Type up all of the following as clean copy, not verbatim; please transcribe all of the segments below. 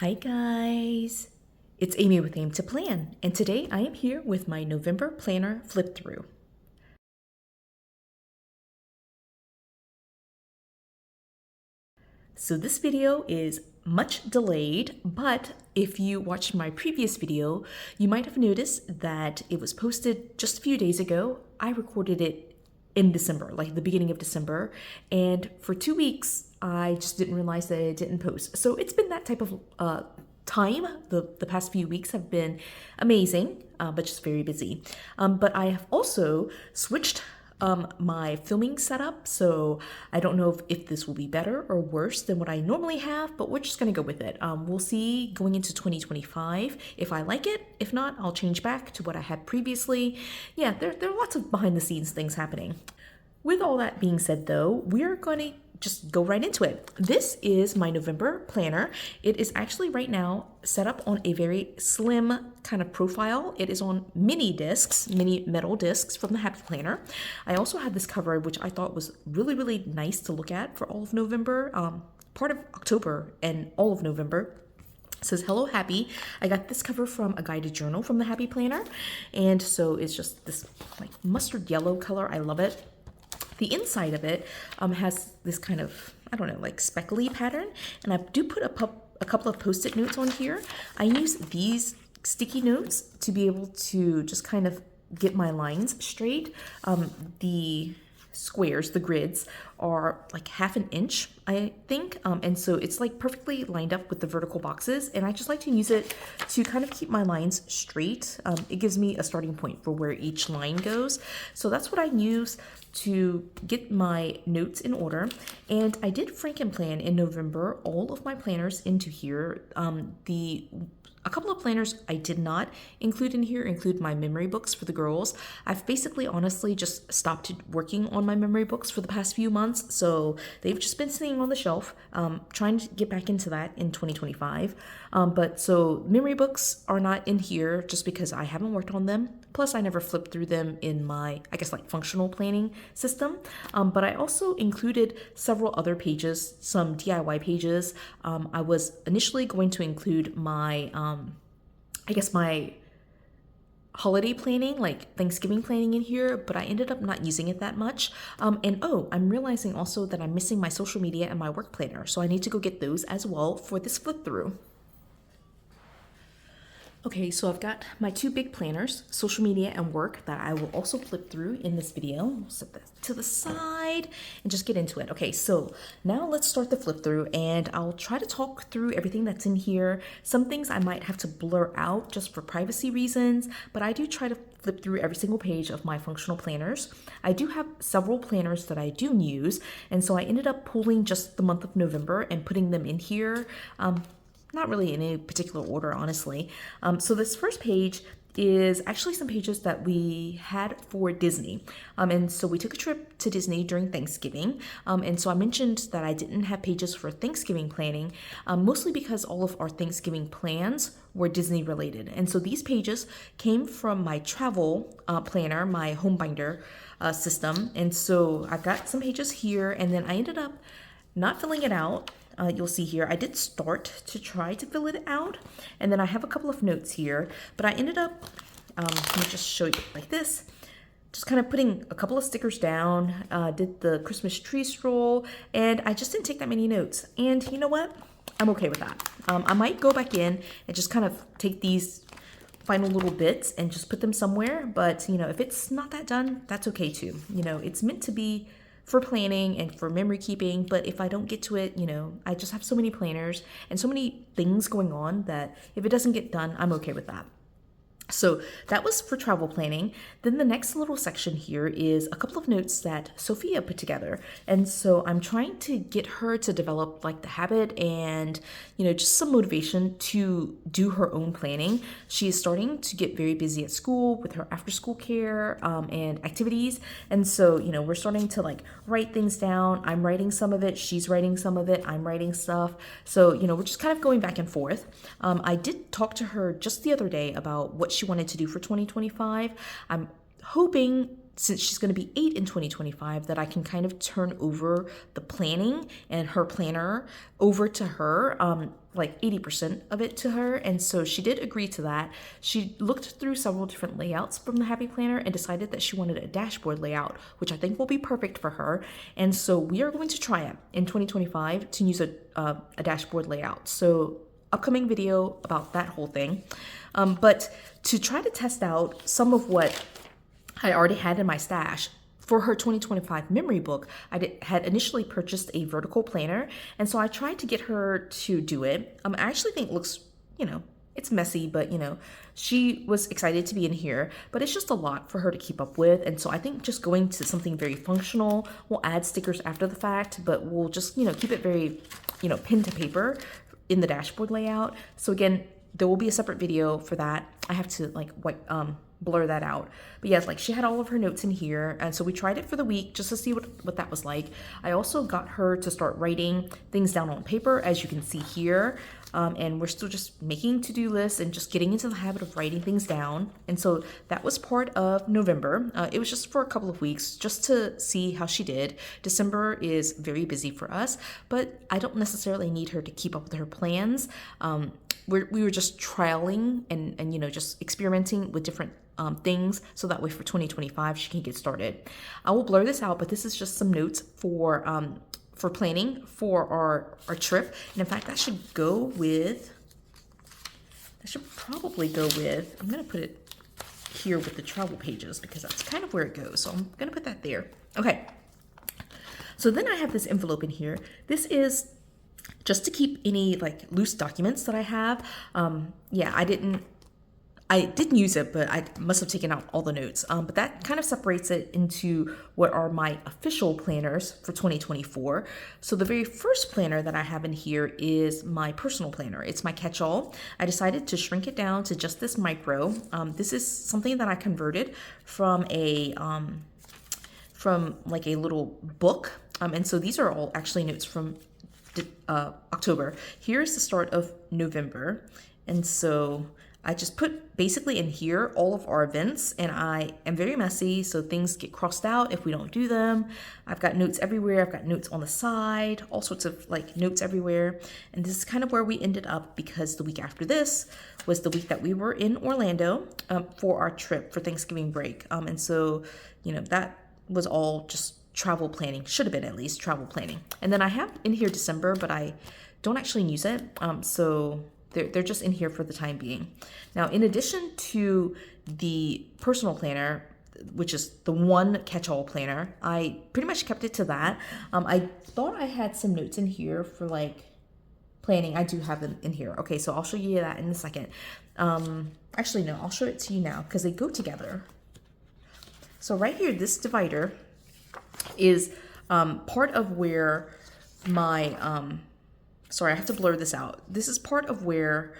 Hi guys, it's Amy with Aim to Plan, and today I am here with my November planner flip through. So this video is much delayed, but if you watched my previous video, you might have noticed that it was posted just a few days ago. I recorded it in December, like the beginning of December, and for 2 weeks, I just didn't realize that it didn't post. So it's been that type of time. The past few weeks have been amazing, but just very busy. But I have also switched my filming setup, so I don't know if this will be better or worse than what I normally have, but we're just gonna go with it. We'll see going into 2025 if I like it. If not, I'll change back to what I had previously. Yeah, there are lots of behind the scenes things happening. With all that being said, though, we're going to just go right into it. This is my November planner. It is actually right now set up on a very slim kind of profile. It is on mini discs, mini metal discs from the Happy Planner. I also have this cover, which I thought was really, really nice to look at for all of November, part of October and all of November. It says Hello Happy. I got this cover from a guided journal from the Happy Planner. And so it's just this like mustard yellow color. I love it. The inside of it has this kind of, I don't know, like speckly pattern. And I do put a couple of Post-it notes on here. I use these sticky notes to be able to just kind of get my lines straight. The squares, the grids, are like 1/2 inch, I think. And so it's like perfectly lined up with the vertical boxes. And I just like to use it to kind of keep my lines straight. It gives me a starting point for where each line goes. So that's what I use to get my notes in order. And I did Frankenplan in November all of my planners into here. A couple of planners I did not include in here include my memory books for the girls. I've basically honestly just stopped working on my memory books for the past few months, so they've just been sitting on the shelf, trying to get back into that in 2025. But so memory books are not in here just because I haven't worked on them. Plus, I never flipped through them in my, I guess, like functional planning system. But I also included several other pages, some DIY pages. I was initially going to include my, I guess, my holiday planning, like Thanksgiving planning in here, but I ended up not using it that much. And oh, I'm realizing also that I'm missing my social media and my work planner. So I need to go get those as well for this flip through. Okay, so I've got my 2 big planners, social media and work, that I will also flip through in this video. We'll set that to the side and just get into it. Okay, so now let's start the flip through, and I'll try to talk through everything that's in here. Some things I might have to blur out just for privacy reasons, but I do try to flip through every single page of my functional planners. I do have several planners that I do use, and so I ended up pulling just the month of November and putting them in here. Not really in any particular order, honestly. So this first page is actually some pages that we had for Disney. And so we took a trip to Disney during Thanksgiving. And so I mentioned that I didn't have pages for Thanksgiving planning, mostly because all of our Thanksgiving plans were Disney related. And so these pages came from my travel planner, my home binder system. And so I've got some pages here, and then I ended up not filling it out. You'll see here, I did start to try to fill it out, and then I have a couple of notes here, but I ended up, let me just show you like this, just kind of putting a couple of stickers down, did the Christmas tree stroll, and I just didn't take that many notes. And you know what? I'm okay with that. I might go back in and just kind of take these final little bits and just put them somewhere, but you know, if it's not that done, that's okay too. You know, it's meant to be for planning and for memory keeping, but if I don't get to it, you know, I just have so many planners and so many things going on that if it doesn't get done, I'm okay with that. So that was for travel planning. Then the next little section here is a couple of notes that Sophia put together. And so I'm trying to get her to develop like the habit and, you know, just some motivation to do her own planning. She is starting to get very busy at school with her after school care and activities. And so, you know, we're starting to like write things down. I'm writing some of it. She's writing some of it. I'm writing stuff. So, you know, we're just kind of going back and forth. I did talk to her just the other day about what she wanted to do for 2025. I'm hoping since she's going to be 8 in 2025, that I can kind of turn over the planning and her planner over to her, like 80% of it to her. And so she did agree to that. She looked through several different layouts from the Happy Planner and decided that she wanted a dashboard layout, which I think will be perfect for her. And so we are going to try it in 2025 to use a dashboard layout. So upcoming video about that whole thing. But to try to test out some of what I already had in my stash, for her 2025 memory book, I had initially purchased a vertical planner, and so I tried to get her to do it. I actually think it looks, it's messy, but she was excited to be in here, but it's just a lot for her to keep up with. And so I think just going to something very functional, we'll add stickers after the fact, but we'll just, keep it very, pen to paper in the dashboard layout. So again, there will be a separate video for that. I have to blur that out. But yes, she had all of her notes in here, and so we tried it for the week just to see what that was like. I also got her to start writing things down on paper, as you can see here, and we're still just making to-do lists and just getting into the habit of writing things down. And so that was part of November. It was just for a couple of weeks just to see how she did. December is very busy for us, but I don't necessarily need her to keep up with her plans. We were just trialing and just experimenting with different things, so that way for 2025 she can get started. I will blur this out, but this is just some notes for planning for our trip. And in fact, that should probably go with, I'm gonna put it here with the travel pages because that's kind of where it goes. So I'm gonna put that there. Okay. So then I have this envelope in here. This is just to keep any loose documents that I have. I didn't use it, but I must have taken out all the notes. But that kind of separates it into what are my official planners for 2024. So the very first planner that I have in here is my personal planner. It's my catch-all. I decided to shrink it down to just this micro. This is something that I converted from a little book. And so these are all actually notes from October. Here's the start of November. And so I just put basically in here all of our events, and I am very messy, so things get crossed out if we don't do them. I've got notes everywhere. I've got notes on the side, all sorts of notes everywhere. And this is kind of where we ended up, because the week after this was the week that we were in Orlando for our trip for Thanksgiving break. And so, that was all just travel planning, should have been at least travel planning. And then I have in here December, but I don't actually use it. So they're just in here for the time being. Now, in addition to the personal planner, which is the one catch-all planner, I pretty much kept it to that. I thought I had some notes in here for planning. I do have them in here. Okay, so I'll show you that in a second. Actually, no, I'll show it to you now because they go together. So right here, this divider is part of where my, sorry, I have to blur this out. This is part of where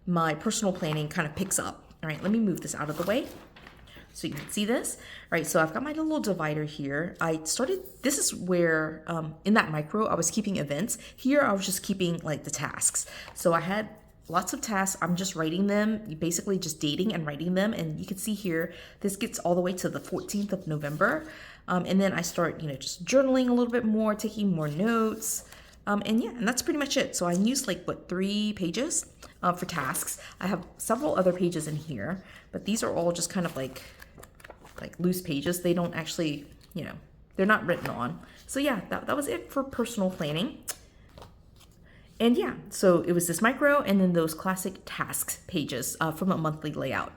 my personal planning kind of picks up. All right, let me move this out of the way so you can see this. All right, so I've got my little divider here. This is where, in that micro, I was keeping events. Here, I was just keeping the tasks. So I had lots of tasks. I'm just writing them, basically just dating and writing them. And you can see here, this gets all the way to the 14th of November. And then I start, just journaling a little bit more, taking more notes. And that's pretty much it. So I used 3 pages for tasks. I have several other pages in here, but these are all just kind of like loose pages. They don't actually, they're not written on. So yeah, that was it for personal planning. And yeah, so it was this micro and then those classic tasks pages from a monthly layout,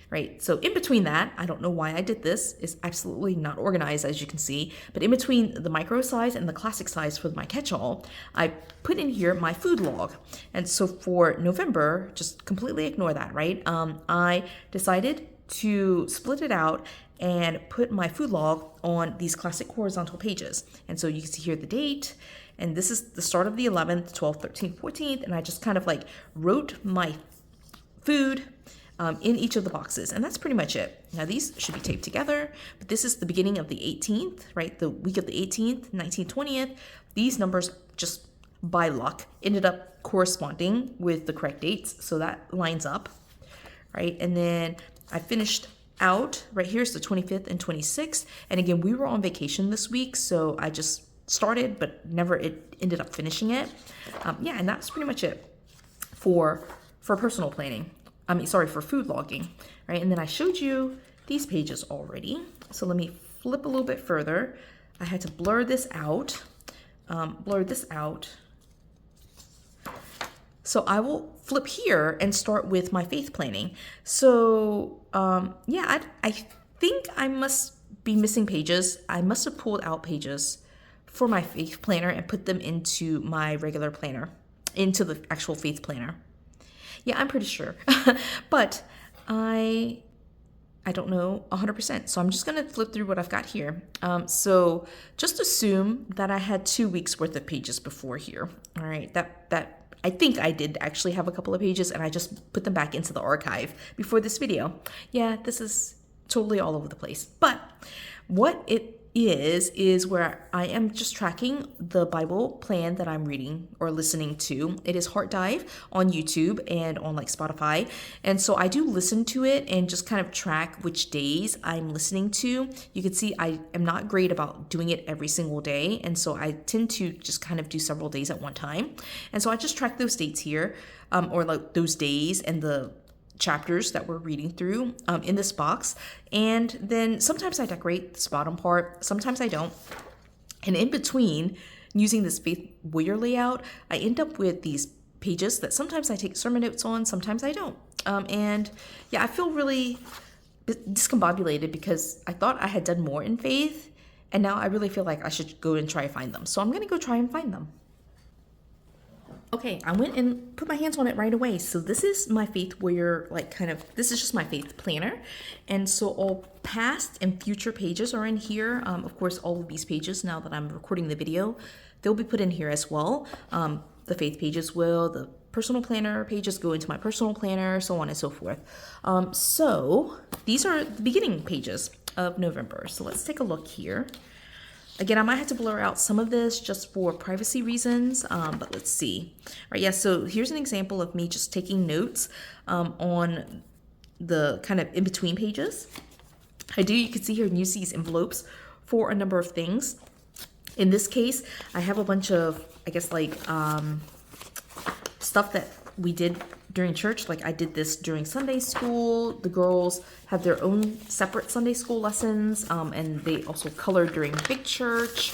right? So in between that, I don't know why I did this. It's absolutely not organized, as you can see, but in between the micro size and the classic size for my catch-all, I put in here my food log. And so for November, just completely ignore that, right? I decided to split it out and put my food log on these classic horizontal pages. And so you can see here the date, and this is the start of the 11th, 12th, 13th, 14th, and I just kind of wrote my food in each of the boxes, and that's pretty much it. Now these should be taped together, but this is the beginning of the 18th, right? The week of the 18th, 19th, 20th. These numbers just by luck ended up corresponding with the correct dates, so that lines up, right? And then I finished out. Right here's the 25th and 26th. And again, we were on vacation this week, so I just started, but never it ended up finishing it. Yeah, and that's pretty much it for personal planning. For food logging, right? And then I showed you these pages already. So let me flip a little bit further. I had to blur this out. So I will flip here and start with my faith planning. So yeah, I think I must be missing pages. I must have pulled out pages for my faith planner and put them into my regular planner, into the actual faith planner. Yeah, I'm pretty sure, but I don't know 100%. So I'm just gonna flip through what I've got here. So just assume that I had 2 weeks worth of pages before here. All right, that I think I did actually have a couple of pages, and I just put them back into the archive before this video. Yeah, this is totally all over the place. But what it is where I am just tracking the Bible plan that I'm reading or listening to. It is Heart Dive on YouTube and on like Spotify. And so I do listen to it and just kind of track which days I'm listening to. You can see I am not great about doing it every single day. And so I tend to just kind of do several days at one time. And so I just track those dates here, or like those days and the chapters that we're reading through in this box. And then sometimes I decorate this bottom part, sometimes I don't. And in between, using this Faith Warrior layout, I end up with these pages that sometimes I take sermon notes on, sometimes I don't. And yeah, I feel really discombobulated because I thought I had done more in faith, and now I really feel like I should go and try and find them. So I'm gonna go try and find them. Okay, I went and put my hands on it right away. So this is my Faith Warrior, this is just my faith planner. And so all past and future pages are in here. Of course, all of these pages, now that I'm recording the video, they'll be put in here as well. The faith pages will, the personal planner pages go into my personal planner, so on and so forth. So these are the beginning pages of November. So let's take a look here. Again, I might have to blur out some of this just for privacy reasons, but let's see. All right, yeah, so here's an example of me just taking notes on the kind of in-between pages. You can see here, and use these envelopes for a number of things. In this case, I have a bunch of, stuff that we did during church. Like I did this during Sunday school. The girls have their own separate Sunday school lessons, and they also colored during big church,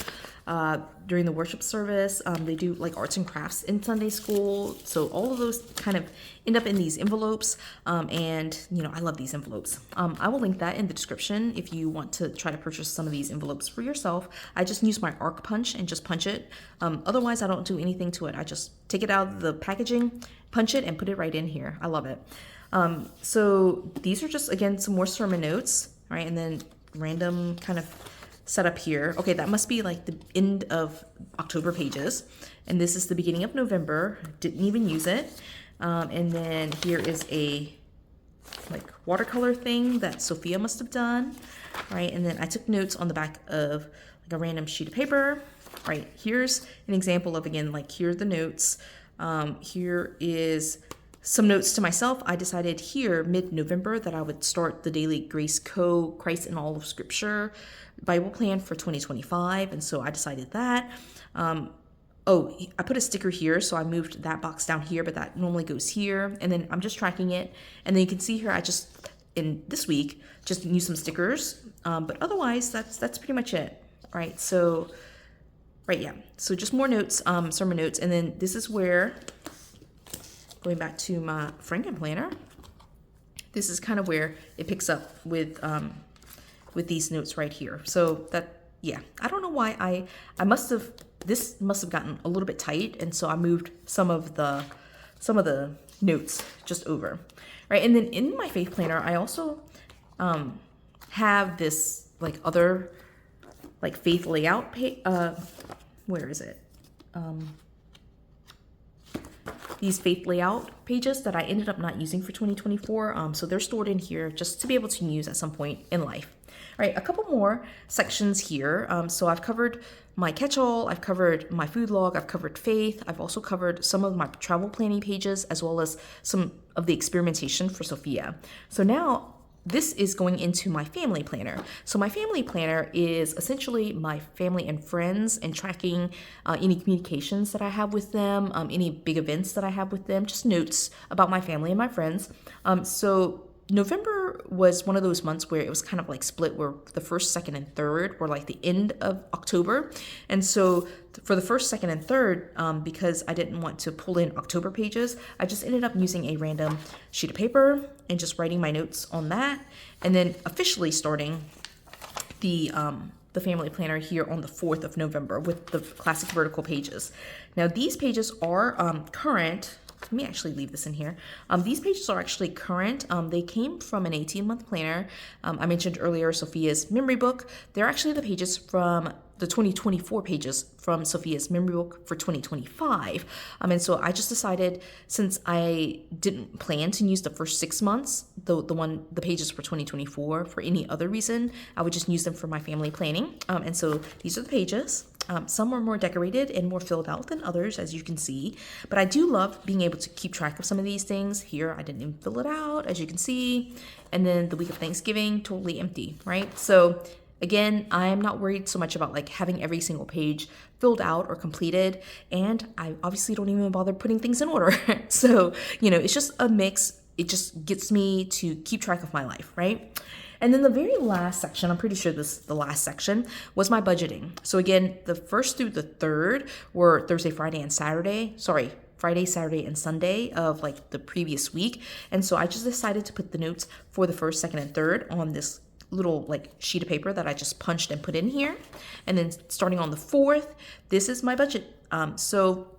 during the worship service. They do like arts and crafts in Sunday school. So all of those kind of end up in these envelopes, and I love these envelopes. I will link that in the description if you want to try to purchase some of these envelopes for yourself. I just use my arc punch and just punch it. Otherwise, I don't do anything to it. I just take it out of the packaging, punch it, and put it right in here. I love it. So these are just, again, some more sermon notes, right? And then random kind of setup here. Okay, that must be like the end of October pages. And this is the beginning of November. Didn't even use it. And then here is a like watercolor thing that Sophia must have done, right? And then I took notes on the back of like a random sheet of paper, right? Here's an example of, again, like here are the notes. Here is some notes to myself. I decided here mid-November that I would start the Daily Grace Co. Christ in All of Scripture Bible plan for 2025. And so I decided that. I put a sticker here, so I moved that box down here, but that normally goes here. And then I'm just tracking it. And then you can see here, I just, in this week, just used some stickers. But otherwise, that's pretty much it. All right, so, right, yeah. So just more notes, sermon notes. And then this is where, going back to my Frankenplanner, this is kind of where it picks up with these notes right here. So that, yeah, I don't know why this must have gotten a little bit tight, and so I moved some of the notes just over, right? And then in my faith planner, I also have this like other like faith layout where is it? These faith layout pages that I ended up not using for 2024. So they're stored in here just to be able to use at some point in life. All right, a couple more sections here. So I've covered my catch-all, I've covered my food log, I've covered faith, I've also covered some of my travel planning pages, as well as some of the experimentation for Sophia. So now this is going into my family planner. So my family planner is essentially my family and friends and tracking any communications that I have with them, any big events that I have with them, just notes about my family and my friends. So November was one of those months where it was kind of like split, where the first, second, and third were like the end of October. And so for the first, second, and third, because I didn't want to pull in October pages, I just ended up using a random sheet of paper and just writing my notes on that. And then officially starting the family planner here on the 4th of November with the classic vertical pages. Now these pages are current. Let me actually leave this in here. These pages are actually current. They came from an 18-month planner. I mentioned earlier Sophia's memory book. They're actually the pages from the 2024 pages from Sophia's memory book for 2025. And so I just decided, since I didn't plan to use the first 6 months, the pages for 2024 for any other reason, I would just use them for my family planning. And so these are the pages. Some are more decorated and more filled out than others, as you can see. But I do love being able to keep track of some of these things. Here, I didn't even fill it out, as you can see. And then the week of Thanksgiving, totally empty, right? So again, I'm not worried so much about like having every single page filled out or completed. And I obviously don't even bother putting things in order. So, it's just a mix. It just gets me to keep track of my life, right? And then the very last section, I'm pretty sure the last section, was my budgeting. So again, the first through the third were Thursday, Friday, and Saturday. Sorry, Friday, Saturday, and Sunday of like the previous week. And so I just decided to put the notes for the first, second, and third on this little like sheet of paper that I just punched and put in here. And then starting on the 4th, this is my budget. So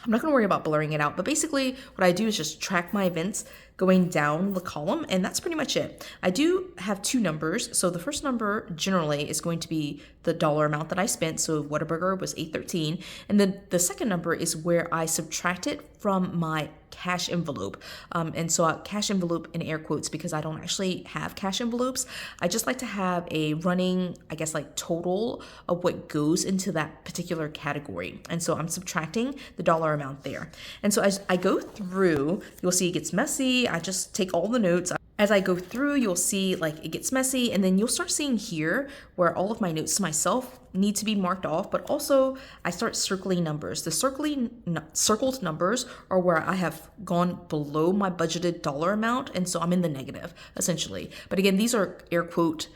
I'm not going to worry about blurring it out, but basically what I do is just track my events going down the column, and that's pretty much it. I do have 2 numbers. So the first number generally is going to be the dollar amount that I spent. So Whataburger was $8.13. And then the second number is where I subtract it from my cash envelope. And so cash envelope in air quotes, because I don't actually have cash envelopes. I just like to have a running, I guess, like total of what goes into that particular category. And so I'm subtracting the dollar amount there. And so as I go through, you'll see it gets messy. I just take all the notes. As I go through, you'll see like it gets messy, and then you'll start seeing here where all of my notes to myself need to be marked off, but also I start circling numbers. The circled numbers are where I have gone below my budgeted dollar amount, and so I'm in the negative essentially. But again, these are air quote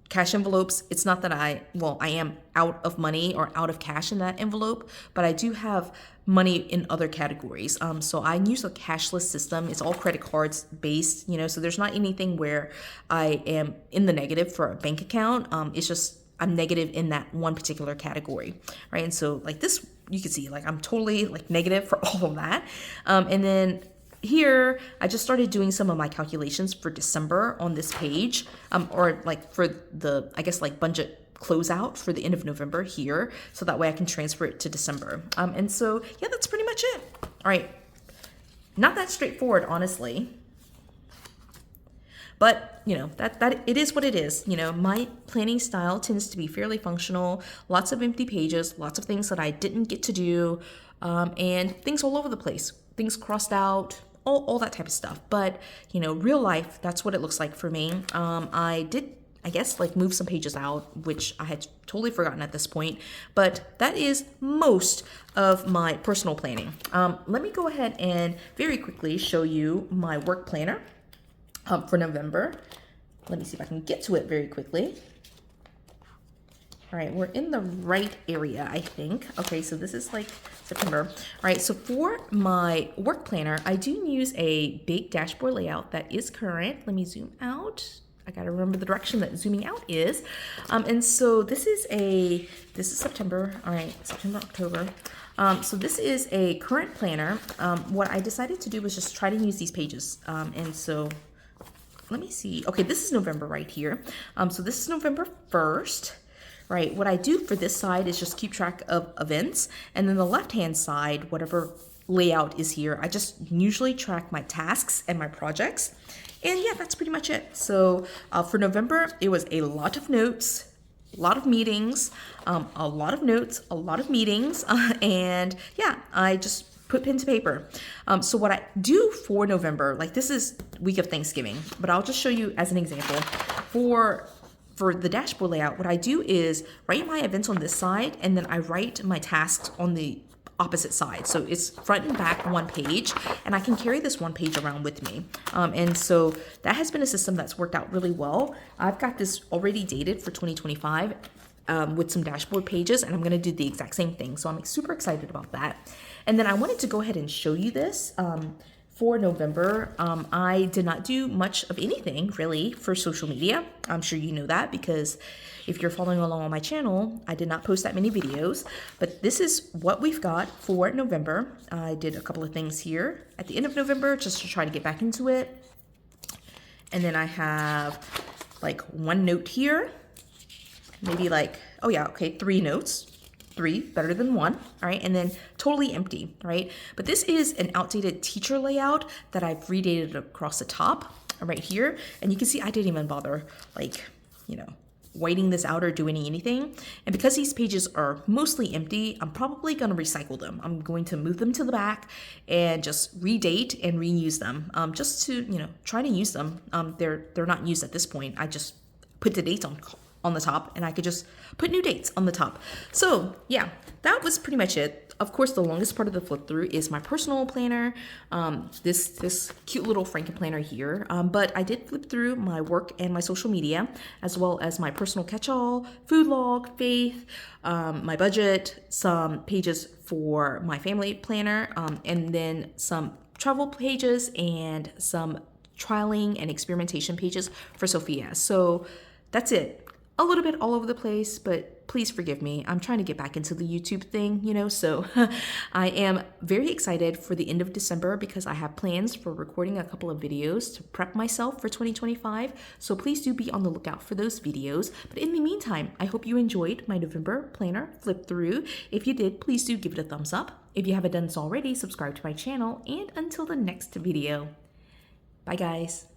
cash envelopes. It's not that I am out of money or out of cash in that envelope, but I do have money in other categories. So I use a cashless system. It's all credit cards based, so there's not anything where I am in the negative for a bank account. It's just I'm negative in that one particular category, right? And so like this, you can see like I'm totally like negative for all of that. And then here, I just started doing some of my calculations for December on this page, or like for the, I guess like budget closeout for the end of November here, so that way I can transfer it to December. And so, yeah, that's pretty much it. All right, not that straightforward, honestly, but that it is what it is. My planning style tends to be fairly functional, lots of empty pages, lots of things that I didn't get to do, and things all over the place, things crossed out, all that type of stuff. But real life, that's what it looks like for me. I did, I guess, like move some pages out, which I had totally forgotten at this point, but that is most of my personal planning. Let me go ahead and very quickly show you my work planner for November. Let me see if I can get to it very quickly. All right, we're in the right area, I think. Okay, so this is like September. All right, so for my work planner, I do use a big dashboard layout that is current. Let me zoom out. I gotta remember the direction that zooming out is. And so this is September. All right, September, October. So this is a current planner. What I decided to do was just try to use these pages. And so let me see. Okay, this is November right here. So this is November 1st. Right, what I do for this side is just keep track of events, and then the left-hand side, whatever layout is here, I just usually track my tasks and my projects, and yeah, that's pretty much it. So for November, it was a lot of notes, a lot of meetings, a lot of notes, a lot of meetings, and yeah, I just put pen to paper. So what I do for November, like this is week of Thanksgiving, but I'll just show you as an example. For the dashboard layout, what I do is write my events on this side, and then I write my tasks on the opposite side. So it's front and back one page, and I can carry this one page around with me. And so that has been a system that's worked out really well. I've got this already dated for 2025 with some dashboard pages, and I'm gonna do the exact same thing. So I'm super excited about that. And then I wanted to go ahead and show you this. For November, I did not do much of anything really for social media. I'm sure you know that because if you're following along on my channel, I did not post that many videos, but this is what we've got for November. I did a couple of things here at the end of November just to try to get back into it. And then I have like one note here, maybe like, oh yeah, okay, 3 notes. 3, better than 1, all right, and then totally empty, right? But this is an outdated teacher layout that I've redated across the top right here, and you can see I didn't even bother like, whiting this out or doing anything. And because these pages are mostly empty, I'm probably gonna recycle them. I'm going to move them to the back and just redate and reuse them, just to, try to use them. They're not used at this point. I just put the dates on the top, and I could just put new dates on the top. So yeah, that was pretty much it. Of course, the longest part of the flip through is my personal planner, this cute little Frankenplanner here. But I did flip through my work and my social media, as well as my personal catch-all, food log, faith, my budget, some pages for my family planner, and then some travel pages and some trialing and experimentation pages for Sophia. So that's it. A little bit all over the place, but please forgive me. I'm trying to get back into the YouTube thing, so I am very excited for the end of December because I have plans for recording a couple of videos to prep myself for 2025. So please do be on the lookout for those videos. But in the meantime, I hope you enjoyed my November planner flip through. If you did, please do give it a thumbs up. If you haven't done so already, subscribe to my channel, and until the next video. Bye guys.